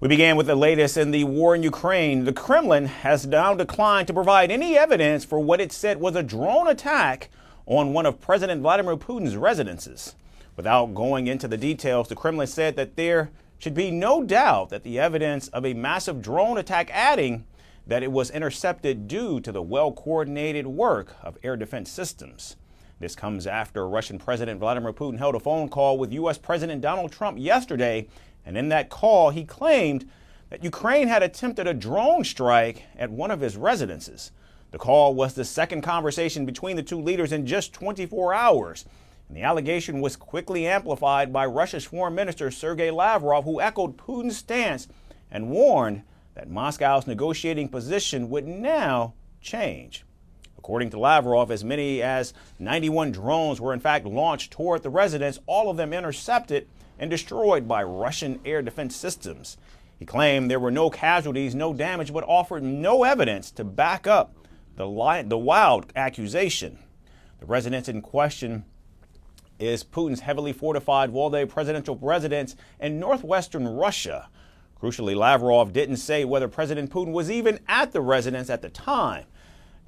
We began with the latest in the war in Ukraine. The Kremlin has now declined to provide any evidence for what it said was a drone attack on one of President Vladimir Putin's residences. Without going into the details, the Kremlin said that there should be no doubt that the evidence of a massive drone attack, adding that it was intercepted due to the well-coordinated work of air defense systems. This comes after Russian President Vladimir Putin held a phone call with U.S. President Donald Trump yesterday, and in that call, he claimed that Ukraine had attempted a drone strike at one of his residences. The call was the second conversation between the two leaders in just 24 hours. And the allegation was quickly amplified by Russia's Foreign Minister Sergei Lavrov, who echoed Putin's stance and warned that Moscow's negotiating position would now change. According to Lavrov, as many as 91 drones were in fact launched toward the residence, all of them intercepted and destroyed by Russian air defense systems. He claimed there were no casualties, no damage, but offered no evidence to back up the wild accusation. The residence in question is Putin's heavily fortified Valdai presidential residence in northwestern Russia. Crucially, Lavrov didn't say whether President Putin was even at the residence at the time.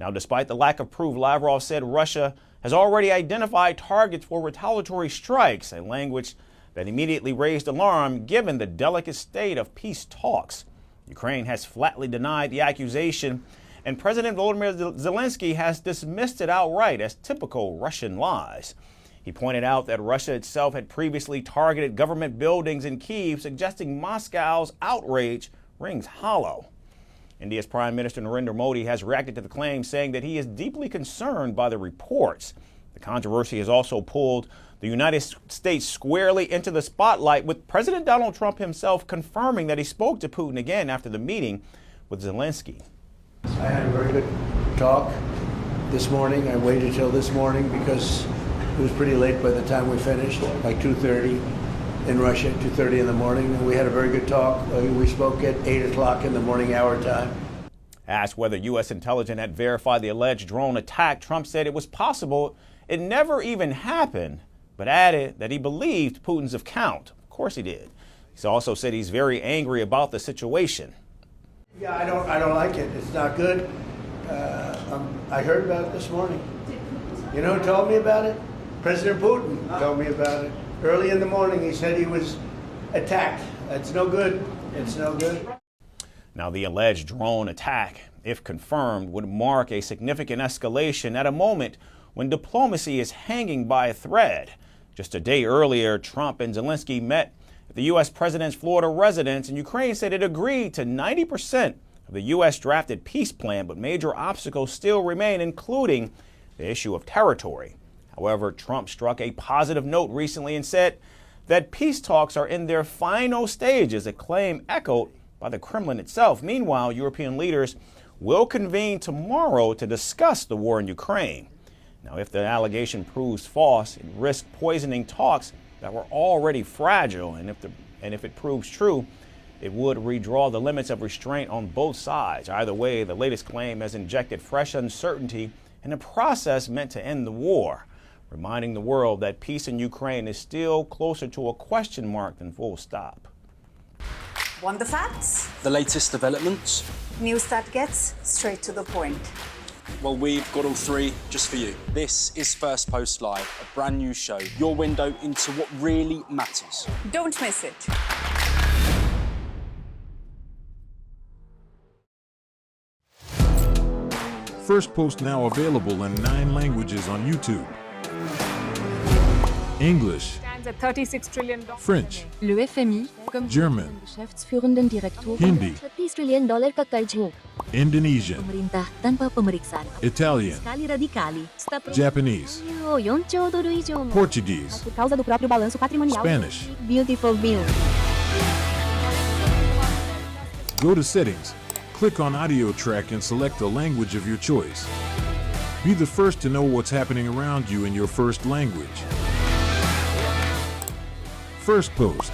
Now, despite the lack of proof, Lavrov said Russia has already identified targets for retaliatory strikes, a language that immediately raised alarm given the delicate state of peace talks. Ukraine has flatly denied the accusation, and President Volodymyr Zelensky has dismissed it outright as typical Russian lies. He pointed out that Russia itself had previously targeted government buildings in Kyiv, suggesting Moscow's outrage rings hollow. India's Prime Minister Narendra Modi has reacted to the claim, saying that he is deeply concerned by the reports. The controversy has also pulled the United States squarely into the spotlight, with President Donald Trump himself confirming that he spoke to Putin again after the meeting with Zelensky. I had a very good talk this morning. I waited till this morning because it was pretty late by the time we finished, like 2:30 in Russia, 2:30 in the morning. And we had a very good talk. We spoke at 8 o'clock in the morning our time. Asked whether U.S. intelligence had verified the alleged drone attack, Trump said it was possible it never even happened, but added that he believed Putin's account. Of course he did. He also said he's very angry about the situation. Yeah, I don't like it. It's not good. I heard about it this morning. You know who told me about it? President Putin told me about it. Early in the morning, he said he was attacked. That's no good. It's no good. Now, the alleged drone attack, if confirmed, would mark a significant escalation at a moment when diplomacy is hanging by a thread. Just a day earlier, Trump and Zelensky met at the U.S. president's Florida residence, and Ukraine said it agreed to 90% of the U.S. drafted peace plan, but major obstacles still remain, including the issue of territory. However, Trump struck a positive note recently and said that peace talks are in their final stages, a claim echoed by the Kremlin itself. Meanwhile, European leaders will convene tomorrow to discuss the war in Ukraine. Now, if the allegation proves false, it risks poisoning talks that were already fragile. And if it proves true, it would redraw the limits of restraint on both sides. Either way, the latest claim has injected fresh uncertainty in a process meant to end the war, reminding the world that peace in Ukraine is still closer to a question mark than full stop. Want the facts? The latest developments? News that gets straight to the point. Well, we've got all three just for you. This is Firstpost Live, a brand new show, your window into what really matters. Don't miss it. Firstpost now available in 9 languages on YouTube. English, Stands at $36 trillion. French, Le FMI, comme German, Geschäftsführenden Direktor, Hindi, $30 trillion ka-charge mo. Indonesian, Pemerintah tanpa pemeriksaan. Italian, Skali radikali. Japanese, $1 trilhão idioma. Portuguese, Por causa do próprio balanço patrimonial. Spanish. Beautiful bill. Go to Settings, click on Audio Track and select a language of your choice. Be the first to know what's happening around you in your first language. Firstpost.